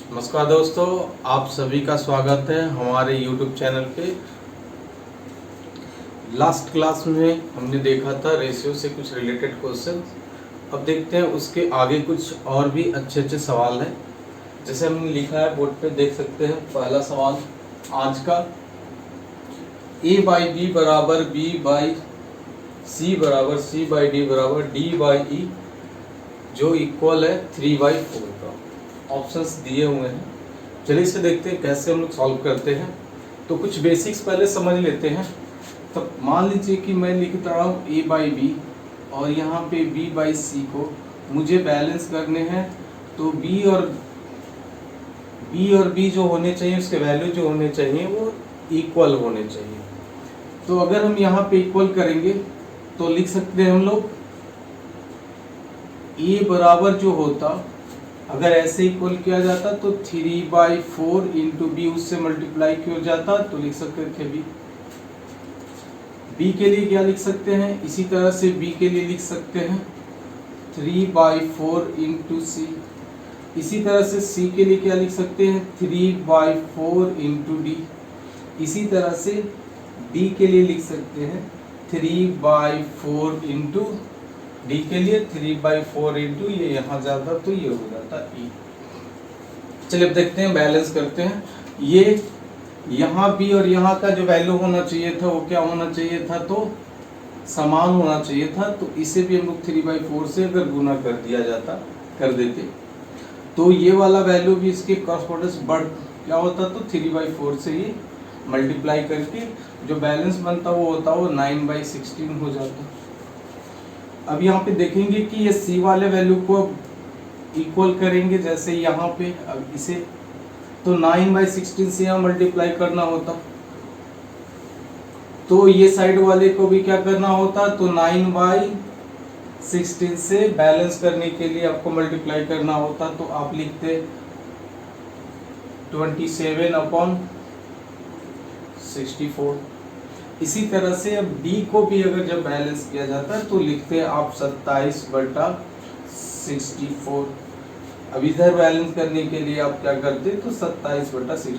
नमस्कार दोस्तों, आप सभी का स्वागत है हमारे YouTube चैनल पे। लास्ट क्लास में हमने देखा था रेशियो से कुछ रिलेटेड क्वेश्चन। अब देखते हैं उसके आगे कुछ और भी अच्छे अच्छे सवाल हैं। जैसे हमने लिखा है बोर्ड पे, देख सकते हैं। पहला सवाल आज का, a बाई बी बराबर b बाई सी बराबर c बाई डी बराबर d बाई ई, जो इक्वल है 3/4 का। ऑप्शंस दिए हुए हैं। चलिए इसे देखते हैं कैसे हम लोग सॉल्व करते हैं। तो कुछ बेसिक्स पहले समझ लेते हैं। तो मान लीजिए कि मैं लिख रहा हूँ a बाई बी और यहाँ पे b बाई सी को मुझे बैलेंस करने हैं। तो b और b जो होने चाहिए, उसके वैल्यू जो होने चाहिए वो इक्वल होने चाहिए। तो अगर हम यहाँ पे इक्वल करेंगे तो लिख सकते हैं हम लोग a बराबर जो होता, अगर ऐसे इक्वल किया जाता तो 3/4 इंटू बी, उससे मल्टीप्लाई किया जाता तो लिख सकते थे बी के लिए क्या लिख सकते हैं। इसी तरह से बी के लिए लिख सकते हैं 3/4 इंटू सी। इसी तरह से सी के लिए क्या लिख सकते हैं 3/4 इंटू डी। इसी तरह से डी के लिए लिख सकते हैं 3/4 इंटू डी के लिए 3/4 इंटू ये यहाँ जाता तो ये हो जाता ई। चलिए अब देखते हैं, बैलेंस करते हैं। ये यहाँ बी और यहाँ का जो वैल्यू होना चाहिए था वो क्या होना चाहिए था, तो समान होना चाहिए था। तो इसे भी हम लोग 3/4 से अगर गुना कर देते तो ये वाला वैल्यू भी इसके कॉरस्पॉन्डेंस बढ़ क्या होता, तो 3/4 से ही मल्टीप्लाई करके जो बैलेंस बनता वो होता वो 9/16 हो जाता। अब यहाँ पे देखेंगे कि ये सी वाले वैल्यू को इक्वल करेंगे, जैसे यहाँ पे अब इसे तो 9/16 से यहाँ मल्टीप्लाई करना होता। तो ये साइड वाले को भी क्या करना होता, तो 9/16 से बैलेंस करने के लिए आपको मल्टीप्लाई करना होता। तो आप लिखते 27/64। इसी तरह से अब d को भी अगर जब बैलेंस किया जाता है तो लिखते हैं आप 27/64। अब इधर बैलेंस करने के लिए आप क्या करते, तो 27/64 से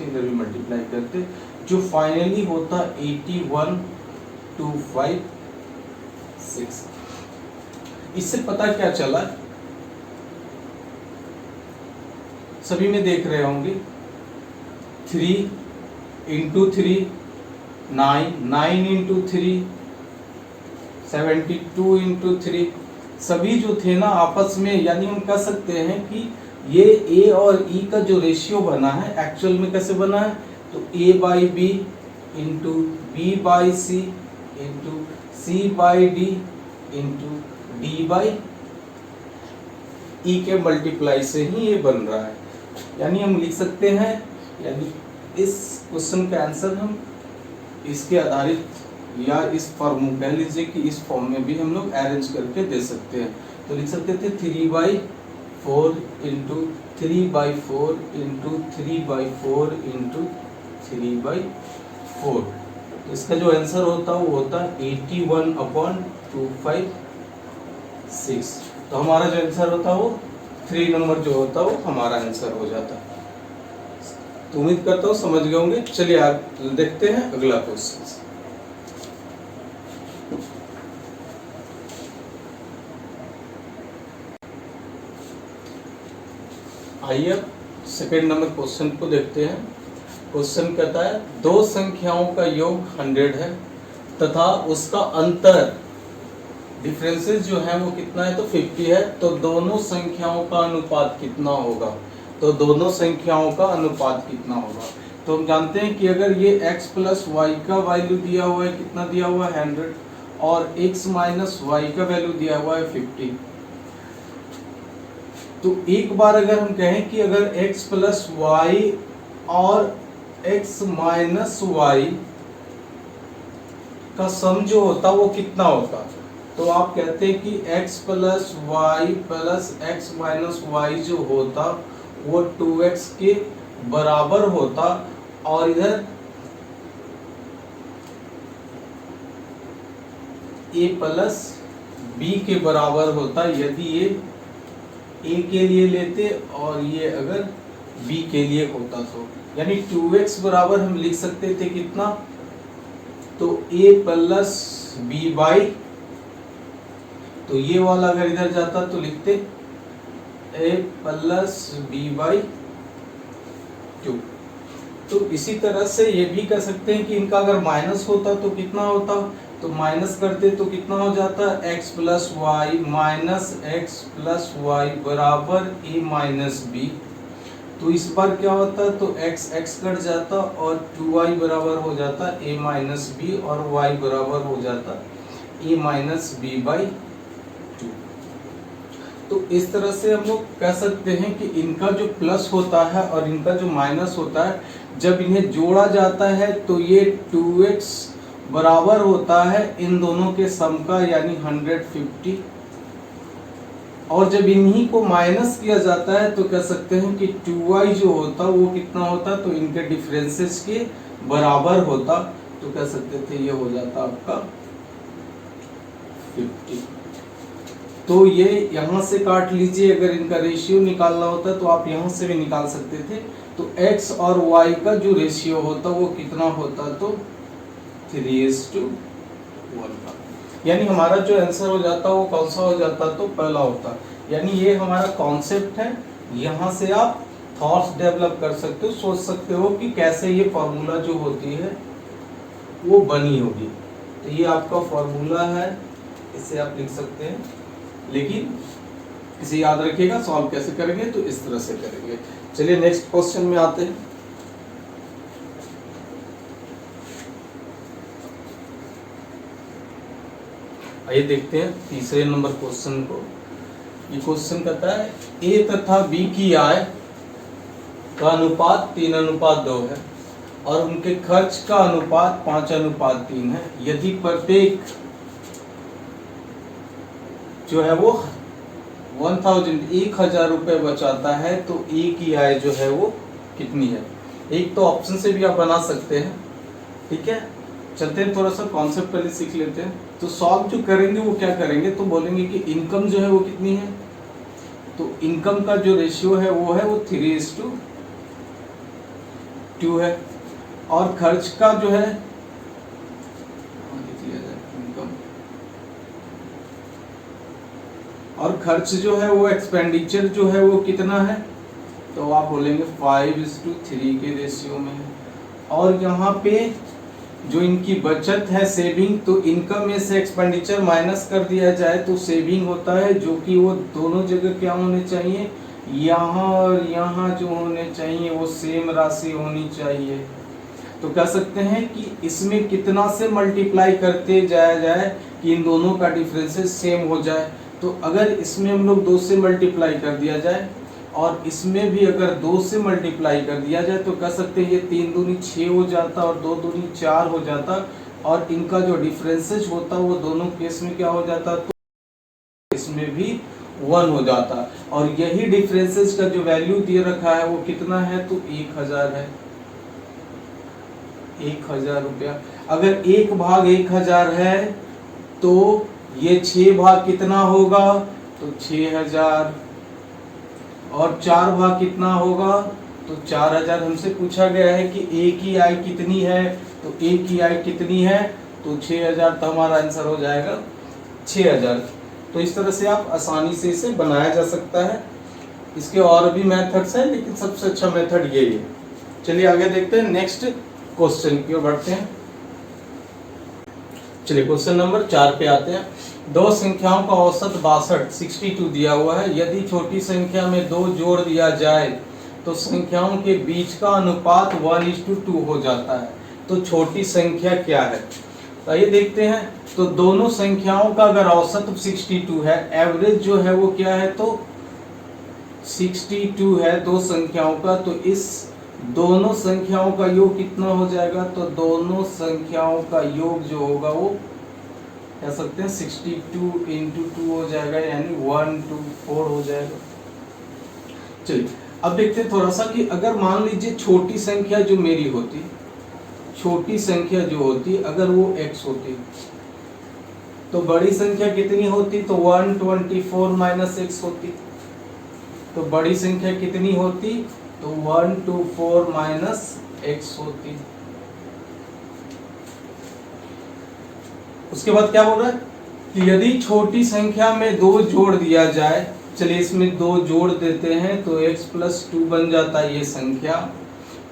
इधर भी मल्टीप्लाई करते, जो फाइनली होता 81,256। इससे पता क्या चला, सभी में देख रहे होंगे 3 इंटू 3 9 इंटू 3 72 इंटू 3, सभी जो थे ना आपस में, यानी हम कह सकते हैं कि ये a और e का जो रेशियो बना है एक्चुअल में कैसे बना है, तो a by B into B by C into C by D into D by E के मल्टीप्लाई से ही ये बन रहा है। यानी हम लिख सकते हैं, यानी इस क्वेश्चन का आंसर हम इसके आधारित या इस फॉर्म, कह लीजिए कि इस फॉर्म में भी हम लोग अरेंज करके दे सकते हैं। तो लिख सकते थे 3/4 इंटू 3/4 इंटू 3/4 इंटू 3/4। तो इसका जो आंसर होता वो होता 81/256। तो हमारा जो आंसर होता वो 3 नंबर जो होता वो हमारा आंसर हो जाता। तो उम्मीद करता हूँ समझ गए होंगे। चलिए आप देखते हैं अगला क्वेश्चन। आइए सेकेंड नंबर क्वेश्चन को देखते हैं। क्वेश्चन कहता है दो संख्याओं का योग 100 है तथा उसका अंतर डिफरेंसेस जो है वो कितना है, तो 50 है। तो दोनों संख्याओं का अनुपात कितना होगा, तो दोनों संख्याओं का अनुपात कितना होगा। तो हम जानते हैं कि अगर ये x प्लस वाई का वैल्यू दिया हुआ है, कितना दिया हुआ है 100, और x माइनस वाई का वैल्यू दिया हुआ है 50। तो एक बार अगर हम कहें कि अगर x प्लस वाई और x माइनस वाई का सम जो होता वो कितना होता, तो आप कहते हैं कि x plus y plus x minus y जो होता वो 2x के बराबर होता, और इधर a प्लस b के बराबर होता यदि ये a के लिए लेते और ये अगर b के लिए होता तो, यानी 2x बराबर हम लिख सकते थे कितना, तो a प्लस b बाई, तो ये वाला अगर इधर जाता तो लिखते a प्लस b बाई 2। तो इसी तरह से ये भी कह सकते हैं कि इनका अगर माइनस होता तो कितना होता, तो माइनस करते तो कितना हो जाता, x plus y minus x plus y बराबर a माइनस बी। तो इस बार क्या होता, तो x x कट जाता और 2y बराबर हो जाता a माइनस बी और y बराबर हो जाता a माइनस बी बाई 2। तो इस तरह से हम लोग कह सकते हैं कि इनका जो प्लस होता है और इनका जो माइनस होता है, जब इन्हें जोड़ा जाता है तो ये 2x बराबर होता है इन दोनों के सम का, यानी 150। और जब इन्हीं को माइनस किया जाता है तो कह सकते हैं कि 2y जो होता वो कितना होता, तो इनके डिफरेंसेस के बराबर होता। तो कह सकते थे ये हो जाता आपका 50। तो ये यहाँ से काट लीजिए, अगर इनका रेशियो निकालना होता तो आप यहाँ से भी निकाल सकते थे। तो x और y का जो रेशियो होता वो कितना होता, तो 3:1 का। यानी हमारा जो आंसर हो जाता वो कौन सा हो जाता, तो पहला होता। यानी ये हमारा कॉन्सेप्ट है, यहाँ से आप थॉट्स डेवलप कर सकते हो, सोच सकते हो कि कैसे ये फॉर्मूला जो होती है वो बनी होगी। तो ये आपका फॉर्मूला है, इसे आप लिख सकते हैं, लेकिन इसे याद रखिएगा सॉल्व कैसे करेंगे, तो इस तरह से करेंगे। चलिए नेक्स्ट क्वेश्चन में आते हैं। आइए देखते हैं तीसरे नंबर क्वेश्चन को। ये क्वेश्चन कहता है ए तथा बी की आय का अनुपात 3:2 है और उनके खर्च का अनुपात 5:3 है। यदि प्रत्येक जो है वो 1000 रुपए बचाता है तो ए की आय जो है वो कितनी है। एक तो ऑप्शन से भी आप बना सकते हैं, ठीक है। चलते हैं, थोड़ा सा कॉन्सेप्ट पहले सीख लेते हैं। तो सॉल्व जो करेंगे वो क्या करेंगे, तो बोलेंगे कि इनकम जो है वो कितनी है, तो इनकम का जो रेशियो है वो 3:2 है। और खर्च का जो है इनकम, और खर्च जो है वो एक्सपेंडिचर जो है वो कितना है, तो आप बोलेंगे 5:3 के रेशियो में है। और यहाँ पे जो इनकी बचत है सेविंग, तो इनकम में से एक्सपेंडिचर माइनस कर दिया जाए तो सेविंग होता है, जो कि वो दोनों जगह क्या होने चाहिए, यहाँ और यहाँ जो होने चाहिए वो सेम राशि होनी चाहिए। तो कह सकते हैं कि इसमें कितना से मल्टीप्लाई करते जाया जाए कि इन दोनों का डिफरेंसेस सेम हो जाए। तो अगर इसमें हम लोग 2 से मल्टीप्लाई कर दिया जाए और इसमें भी अगर 2 से मल्टीप्लाई कर दिया जाए तो कह सकते हैं ये 3 दूनी 6 हो जाता और 2 दूनी 4 हो जाता, और इनका जो डिफरेंसेस होता वो दोनों केस में क्या हो जाता, तो इसमें भी 1 हो जाता। और यही डिफरेंसेस का जो वैल्यू दिए रखा है वो कितना है, तो 1000 है, 1000 रुपया। अगर 1/1000 है तो ये 6 भाग कितना होगा, तो 6000, और 4 भाग कितना होगा, तो 4000। हमसे पूछा गया है कि ए की आय कितनी है, तो ए की आय कितनी है, तो 6000। तो हमारा आंसर हो जाएगा 6000। तो इस तरह से आप आसानी से इसे बनाया जा सकता है। इसके और भी मेथड्स हैं, लेकिन सबसे अच्छा मेथड यही है। चलिए आगे देखते हैं, नेक्स्ट क्वेश्चन की ओर बढ़ते हैं। चलिए क्वेश्चन नंबर 4 पे आते हैं। दो संख्याओं का औसत 62 दिया हुआ है। यदि छोटी संख्या में 2 जोड़ दिया जाए तो संख्याओं के बीच का अनुपात 1:2 हो जाता है। तो छोटी संख्या क्या है, तो ये देखते हैं। तो दोनों संख्याओं का अगर औसत 62 है, एवरेज जो है वो क्या है, तो 62 है दो संख्याओं का, तो इस दोनों संख्याओं का योग कितना हो जाएगा, तो दोनों संख्याओं का योग जो होगा वो कह सकते हैं 62 × 2 हो जाएगा, यानी 124 हो जाएगा। चलिए अब देखते हैं थोड़ा सा कि अगर मान लीजिए छोटी संख्या जो मेरी होती, छोटी संख्या जो होती अगर वो x होती, तो बड़ी संख्या कितनी होती, तो 124 - x होती। तो बड़ी संख्या कितनी होती, तो 124 माइनस x होती। उसके बाद क्या बोल रहा है कि यदि छोटी संख्या में 2 जोड़ दिया जाए, चलिए इसमें 2 जोड़ देते हैं तो x प्लस 2 बन जाता है ये संख्या।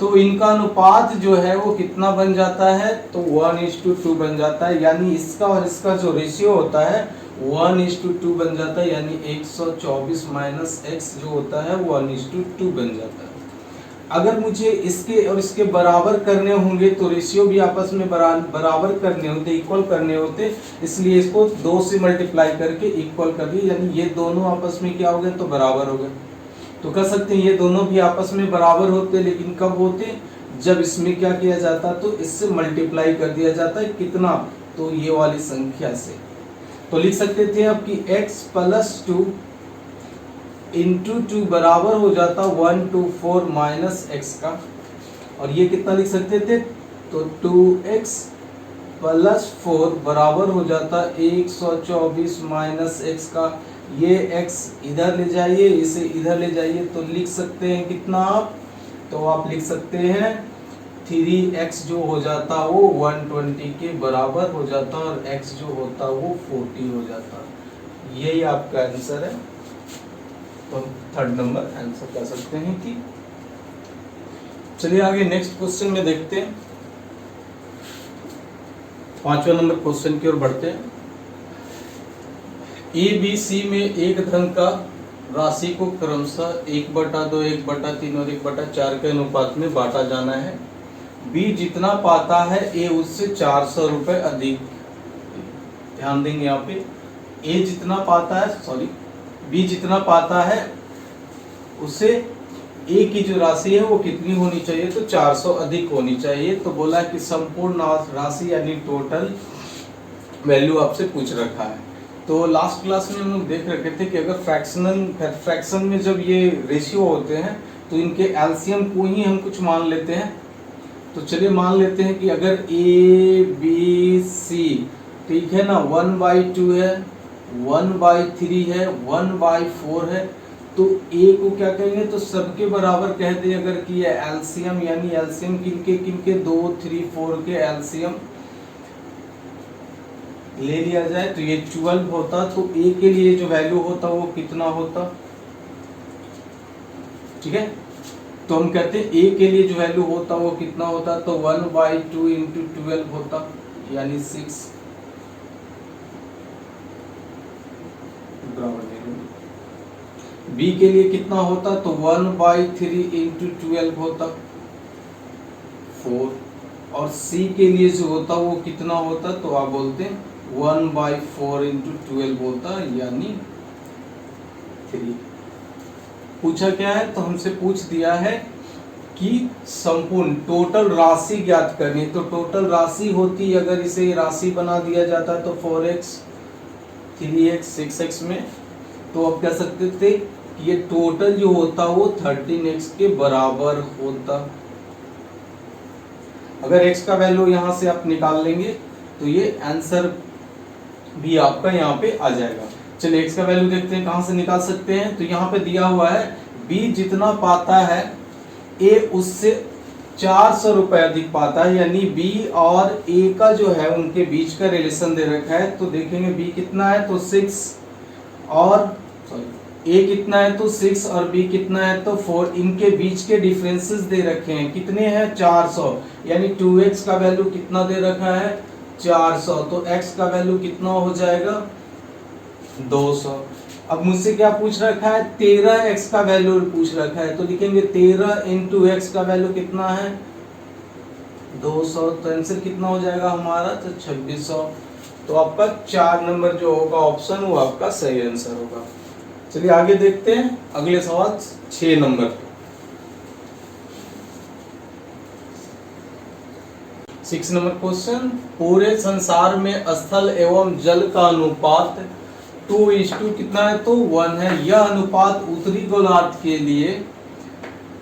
तो इनका अनुपात जो है वो कितना बन जाता है, तो 1:2 बन जाता है, यानी इसका और इसका जो रेशियो होता है 1:2 बन जाता है, यानी 124 माइनस एक्स जो होता है 1:2 बन जाता है। अगर मुझे इसके और इसके बराबर करने होंगे तो रेशियो भी आपस में बराबर करने होते, इक्वल करने होते, इसलिए इसको 2 से मल्टीप्लाई करके इक्वल कर दिए, यानी ये दोनों आपस में क्या हो गए, तो बराबर हो गए। तो कह सकते हैं ये दोनों भी आपस में बराबर होते, लेकिन कब होते, जब इसमें क्या किया जाता, तो इससे मल्टीप्लाई कर दिया जाता है, कितना, तो ये वाली संख्या से। तो लिख सकते थे अब कि x प्लस 2 इंटू 2 बराबर हो जाता 124 माइनस एक्स का, और ये कितना लिख सकते थे, तो 2x प्लस 4 बराबर हो जाता 124 माइनस एक्स का। ये x इधर ले जाइए, इसे इधर ले जाइए, तो लिख सकते हैं कितना आप, तो आप लिख सकते हैं 3x जो हो जाता वो 120 के बराबर हो जाता, और x जो होता वो 40 हो जाता। यही आपका आंसर है। तो 3rd नंबर आंसर कर सकते हैं कि। चलिए आगे नेक्स्ट क्वेश्चन में देखते हैं। 5वां नंबर क्वेश्चन की ओर बढ़ते हैं। ABC में एक धन का राशि को क्रमशः 1/2, 1/3 और 1/4 के अनुपात में बांटा जाना है। B जितना पाता है A उससे 400 रुपए अधिक। ध्यान देंगे यहाँ पे, A जितना पाता है, B जितना पाता है उससे A की जो राशि है वो कितनी होनी चाहिए, तो 400 अधिक होनी चाहिए। तो बोला कि संपूर्ण राशि यानी टोटल वैल्यू आपसे पूछ रखा है। तो लास्ट क्लास में हम लोग देख रखे थे कि अगर फ्रैक्शन में जब ये रेशियो होते हैं तो इनके एलसीएम को ही हम कुछ मान लेते हैं। तो चलिए मान लेते हैं कि अगर ABC ठीक है ना, 1/2 है, 1/3 है, 1/4 है, तो A को क्या कहेंगे, तो सबके बराबर कह दे अगर कि ये एलसीएम, यानी एलसीएम किनके 2, 3, 4 के एलसीएम ले लिया जाए तो ये 12 होता। तो A के लिए जो वैल्यू होता वो कितना होता, ठीक है। तो हम कहते हैं A के लिए जो वैल्यू होता वो कितना होता, तो 1/2 इंटू 12 होता, यानी 6 बराबर। B के लिए कितना होता, तो 1/3 इंटू 12 होता 4, और C के लिए जो होता वो कितना होता, तो आप बोलते हैं 1/4 इंटू 12 होता, यानी 3। पूछा क्या है, तो हमसे पूछ दिया है कि संपूर्ण टोटल राशि ज्ञात करनी। तो टोटल राशि होती, अगर इसे राशि बना दिया जाता तो 4x, 3x, 6x में, तो आप कह सकते थे कि ये टोटल जो होता वो 13x के बराबर होता। अगर x का वैल्यू यहां से आप निकाल लेंगे तो ये आंसर भी आपका यहाँ पे आ जाएगा। चलिए x का वैल्यू देखते हैं कहां से निकाल सकते हैं। तो यहाँ पे दिया हुआ है B जितना पाता है A उससे 400 रुपए अधिक पाता है, यानी B और A का जो है उनके बीच का रिलेशन दे रखा है। तो देखेंगे B कितना है, तो 6 और A कितना है, तो 6 और B कितना है, तो 4। इनके बीच के डिफरेंसेस दे रखे हैं, कितने हैं, 400, यानी 2x का वैल्यू कितना दे रखा है, 400। तो x का वैल्यू कितना हो जाएगा, 200। अब मुझसे क्या पूछ रखा है, 13x का वैल्यू पूछ रखा है। तो लिखेंगे 13 इंटू x का वैल्यू कितना है, 200। तो आंसर कितना हो जाएगा हमारा, तो 2600। तो आपका 4 नंबर जो होगा ऑप्शन वो आपका सही आंसर होगा। चलिए आगे देखते हैं अगले सवाल 6 नंबर। 6 नंबर क्वेश्चन, पूरे संसार में स्थल एवं जल का अनुपात 2:2 कितना है, तो 1 है। यह अनुपात उत्तरी गोलार्ध के लिए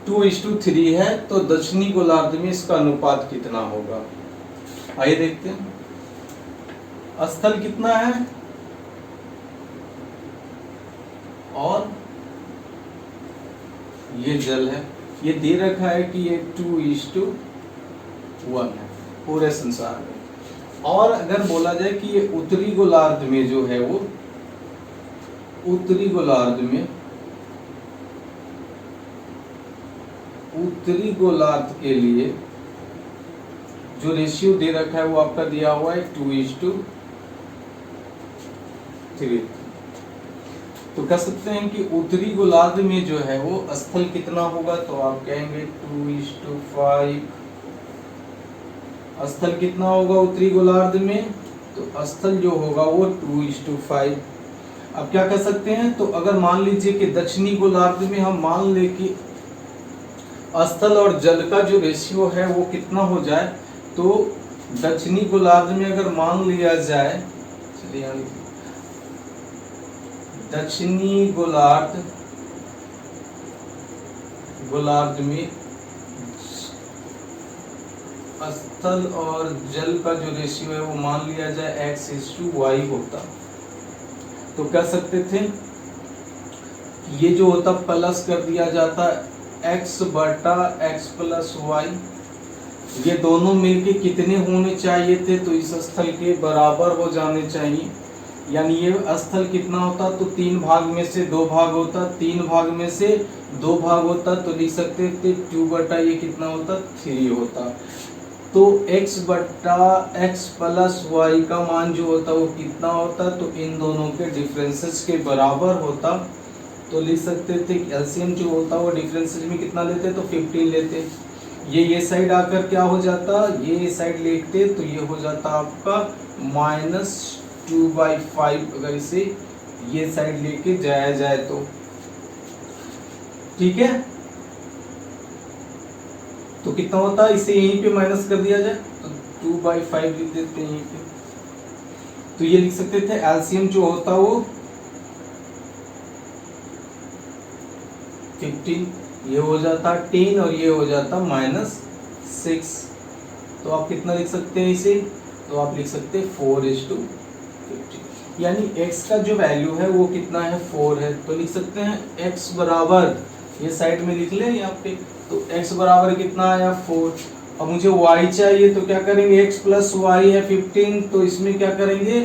2:3 है, तो दक्षिणी गोलार्ध में इसका अनुपात कितना होगा। आइए देखते हैं। स्थल कितना है और ये जल है, ये दे रखा है कि ये 2:1 है पूरे संसार में। और अगर बोला जाए कि ये उत्तरी गोलार्ध में जो है वो उत्तरी गोलार्ध के लिए जो रेशियो दे रखा है वो आपका दिया हुआ है 2:3। तो कह सकते हैं कि उत्तरी गोलार्ध में जो है वो स्थल कितना होगा, तो आप कहेंगे 2:5। स्थल कितना होगा उत्तरी गोलार्ध में, तो स्थल जो होगा वो 2:5। अब क्या कर सकते हैं, तो अगर मान लीजिए कि दक्षिणी गोलार्ध में हम मान ले कि स्थल और जल का जो रेशियो है वो कितना हो जाए, तो दक्षिणी गोलार्ध में अगर मान लिया जाए, चलिए दक्षिणी गोलार्ध में स्थल और जल का जो रेशियो है वो मान लिया जाए x:y होता, तो कह सकते थे ये जो होता प्लस कर दिया जाता x/x+y, ये दोनों मिलके कितने होने चाहिए थे, तो इस स्थल के बराबर हो जाने चाहिए। यानी ये स्थल कितना होता, तो 3 भाग में से 2 भाग होता, 3 भाग में से 2 भाग होता, तो लिख सकते थे 2 ये कितना होता 3 होता। तो x/x+y का मान जो होता वो कितना होता, तो इन दोनों के डिफरेंसेस के बराबर होता। तो लिख सकते थे कि एलसीएम जो होता वो डिफरेंसेस में कितना लेते, तो 15 लेते। ये साइड आकर क्या हो जाता, ये साइड लेते तो ये हो जाता आपका -2/5 अगर इसे ये साइड लेके जाया जाए तो, ठीक है। तो कितना होता, इसे यहीं पे माइनस कर दिया जाए तो 2/5 लिख देते हैं यहीं पे। तो ये लिख सकते थे एलसीएम जो होता वो 15, ये हो जाता 10 और ये हो जाता -6। तो आप कितना लिख सकते हैं इसे, तो आप लिख सकते हैं 4:50। यानी x का जो वैल्यू है वो कितना है 4 है। तो लिख सकते हैं x बराबर, ये साइड में लिख लें यहाँ पे, तो x बराबर कितना आया 4। अब मुझे y चाहिए तो क्या करेंगे, x+y है 15, तो इसमें क्या करेंगे,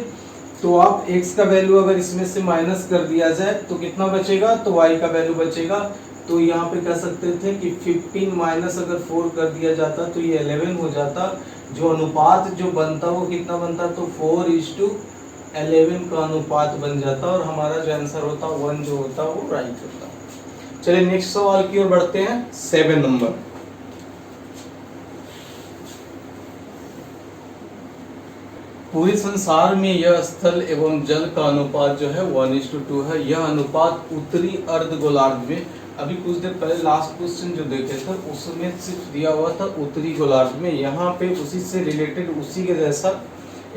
तो आप x का वैल्यू अगर इसमें से माइनस कर दिया जाए तो कितना बचेगा, तो y का वैल्यू बचेगा। तो यहाँ पे कह सकते थे कि 15 माइनस अगर 4 कर दिया जाता तो ये 11 हो जाता। जो अनुपात जो बनता वो कितना बनता, तो 4:11 का अनुपात बन जाता और हमारा जो आंसर होता 1 जो होता वो राइट होता। चलिए नेक्स्ट सवाल की ओर बढ़ते हैं, 7 नंबर। पूरे संसार में यह स्थल एवं जल का अनुपात जो है 1:2 है। यह अनुपात उत्तरी अर्धगोलार्ध में, अभी कुछ देर पहले लास्ट क्वेश्चन जो देखे थे उसमें सिर्फ दिया हुआ था उत्तरी गोलार्ध में, यहाँ पे उसी से रिलेटेड उसी के जैसा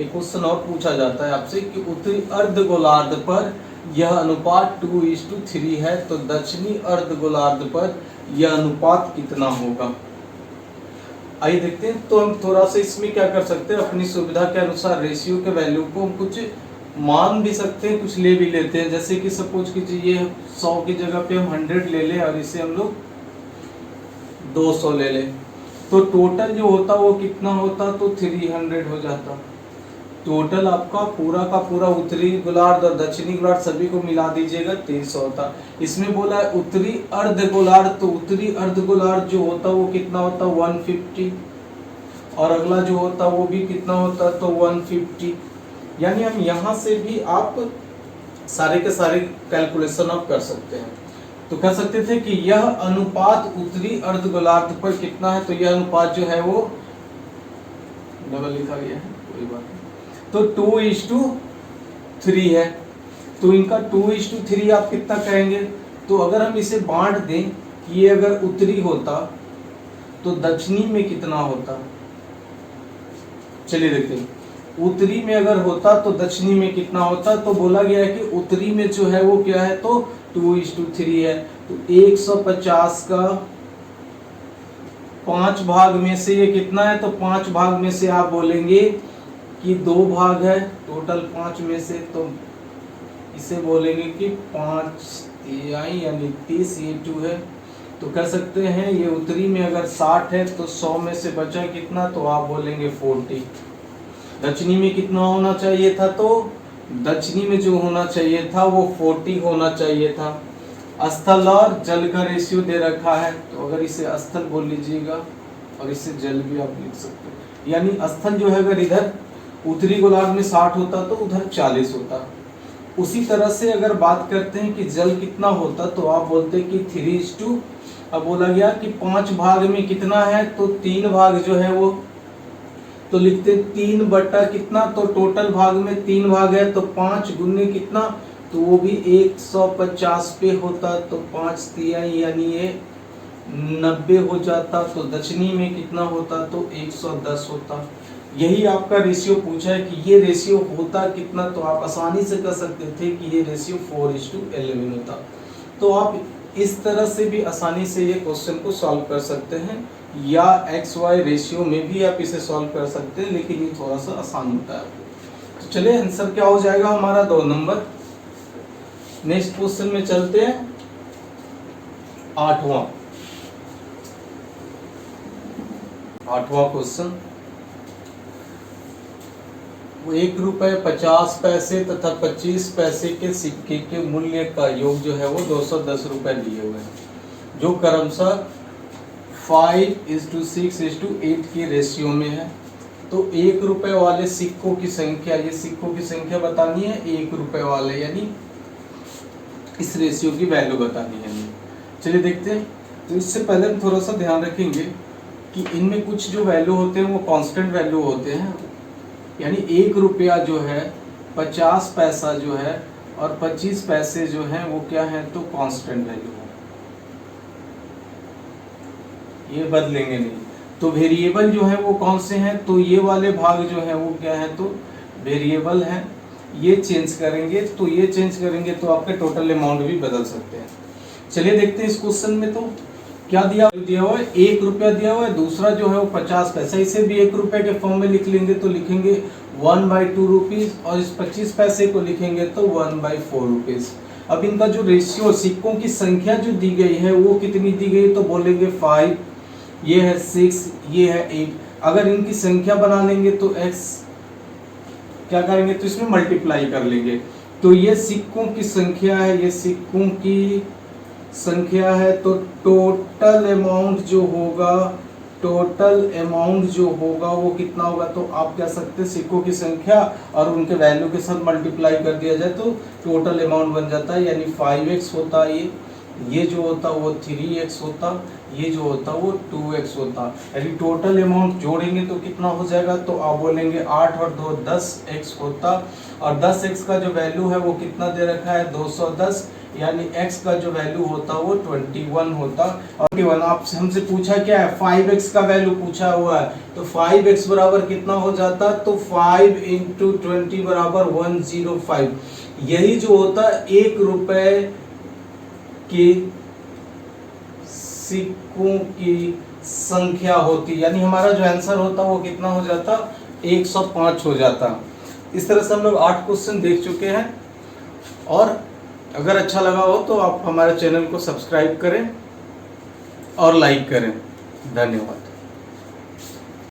एक क्वेश्चन और पूछा जाता है आपसे कि उत्तरी अर्धगोलार्ध पर यह अनुपात 2:3 है, तो दक्षिणी अर्धगोलार्ध पर यह अनुपात कितना होगा। आइए देखते हैं। तो हम थोड़ा सा इसमें क्या कर सकते हैं, अपनी सुविधा के अनुसार रेशियो के वैल्यू को हम कुछ मान भी सकते हैं, कुछ ले भी लेते हैं। जैसे कि सपोज कीजिए 100 की जगह पे हम 100 ले लें और इसे हम लोग 200 ले लें, तो टोटल जो होता वो कितना होता, तो 300 हो जाता। टोटल आपका पूरा का पूरा उत्तरी गोलार्ध और दक्षिणी गोलार्ध सभी को मिला दीजिएगा 300 होता। इसमें बोला है उत्तरी अर्धगोलार्ध, तो उत्तरी अर्धगोलार्ध जो होता वो कितना होता 150, और अगला जो होता वो भी कितना होता, तो 150। यानी हम यहाँ से भी आप सारे के सारे कैलकुलेशन आप कर सकते हैं। तो कह सकते थे कि यह अनुपात उत्तरी अर्धगोलार्ध पर कितना है, तो यह अनुपात जो है वो डबल लिखा गया है, कोई बात नहीं, तो 2:3 है। तो इनका 2:3 आप कितना कहेंगे, तो अगर हम इसे बांट दें कि ये अगर उत्तरी होता तो दक्षिणी में कितना होता। चलिए देखते हैं, उत्तरी में अगर होता तो दक्षिणी में कितना होता। तो बोला गया है कि उत्तरी में जो है वो क्या है, तो 2:3 है। तो 150 का 5 भाग में से ये कितना है, तो 5 भाग में से आप बोलेंगे कि 2 भाग है, टोटल 5 में से, तो इसे बोलेंगे कि 5 यानी 30, ये 2 है, तो कह सकते हैं ये उत्तरी में अगर 60 है तो 100 में से बचा कितना, तो आप बोलेंगे 40। दक्षिणी में कितना होना चाहिए था, तो दक्षिणी में जो होना चाहिए था वो 40 होना चाहिए था। स्थल और जल का रेशियो दे रखा है, तो अगर इसे स्थल बोल लीजिएगा और इसे जल भी आप लिख सकते हैं। यानी स्थल जो है अगर इधर उत्तरी गोलार्ध में 60 होता तो उधर 40 होता। उसी तरह से अगर बात करते हैं कि जल कितना होता, तो आप बोलते हैं कि 3:2। अब बोला गया कि 5 भाग में कितना है, तो 3 भाग जो है वो, तो लिखते 3 बटा कितना, तो टोटल भाग में 3 भाग है तो 5 गुने कितना, तो वो भी 150 पे होता, तो 5 तिहाई यानी ये 90 हो जाता। तो दक्षिणी में कितना होता, तो 110 होता। यही आपका रेशियो पूछा है कि ये रेशियो होता कितना, तो आप आसानी से कह सकते थे कि ये रेशियो 4:11 होता। तो आप इस तरह से भी आसानी से ये क्वेश्चन को सॉल्व कर सकते हैं, या XY रेशियो में भी आप इसे सॉल्व कर सकते हैं, लेकिन ये थोड़ा सा आसान होता है। तो चलिए आंसर क्या हो जाएगा हमारा 2 नंबर। नेक्स्ट क्वेश्चन में चलते हैं, 8वां क्वेश्चन। वो 1 रुपये 50 पैसे तथा 25 पैसे के सिक्के के मूल्य का योग जो है वो 210 रुपये दिए हुए हैं, जो क्रमशः 5:6:8 के रेशियो में है। तो 1 रुपये वाले सिक्कों की संख्या, ये सिक्कों की संख्या बतानी है 1 रुपये वाले, यानी इस रेशियो की वैल्यू बतानी है। चलिए देखते हैं। तो इससे पहले हम थोड़ा सा ध्यान रखेंगे कि इनमें कुछ जो वैल्यू होते हैं वो कांस्टेंट वैल्यू होते हैं। यानी 1 रुपया जो है, 50 पैसा जो है और 25 पैसे जो हैं वो क्या है, तो कांस्टेंट वैल्यू है, ये बदलेंगे नहीं। तो वेरिएबल जो है वो कौन से हैं, तो ये वाले भाग जो है वो क्या है, तो वेरिएबल हैं। ये चेंज करेंगे तो ये चेंज करेंगे तो आपके टोटल अमाउंट भी बदल सकते हैं। चलिए देखते हैं इस क्वेश्चन में तो क्या दिया हुआ है, 1 रुपया दिया हुआ है, दूसरा जो है वो 50 पैसा। इसे भी 1 रुपये के फॉर्म में लिख लेंगे तो लिखेंगे 1/2 रुपीज, और इस 25 पैसे को लिखेंगे तो 1/4 रुपीज। अब इनका जो रेशियो, सिक्कों की संख्या जो दी गई है वो कितनी दी गई, तो बोलेंगे 5, ये है 6, ये है 8। अगर इनकी संख्या बना लेंगे तो x क्या करेंगे, तो इसमें मल्टीप्लाई कर लेंगे। तो ये सिक्कों की संख्या है, ये सिक्कों की संख्या है, तो टोटल अमाउंट जो होगा वो कितना होगा, तो आप कह सकते हैं सिक्कों की संख्या और उनके वैल्यू के साथ मल्टीप्लाई कर दिया जाए तो टोटल अमाउंट बन जाता है। यानी 5x होता है, ये जो होता वो 3x होता, ये जो होता वो 2x होता। यानी टोटल अमाउंट जोड़ेंगे तो कितना हो जाएगा, तो आप बोलेंगे 8 और 2 10x होता, और 10x का जो वैल्यू है वो कितना दे रखा है, 210। यानी x का जो वैल्यू होता वो 21 होता। और 21 आपसे हमसे पूछा क्या है, 5x का वैल्यू पूछा हुआ है, तो 5x बराबर कितना हो जाता, तो 5 × 20 बराबर 105। यही जो होता 1 रुपए के सिक्कों की संख्या होती, यानी हमारा जो आंसर होता वो कितना हो जाता, 105 हो जाता। इस तरह से हम लोग 8 क्वेश्चन देख चुके हैं, और अगर अच्छा लगा हो तो आप हमारे चैनल को सब्सक्राइब करें और लाइक करें। धन्यवाद।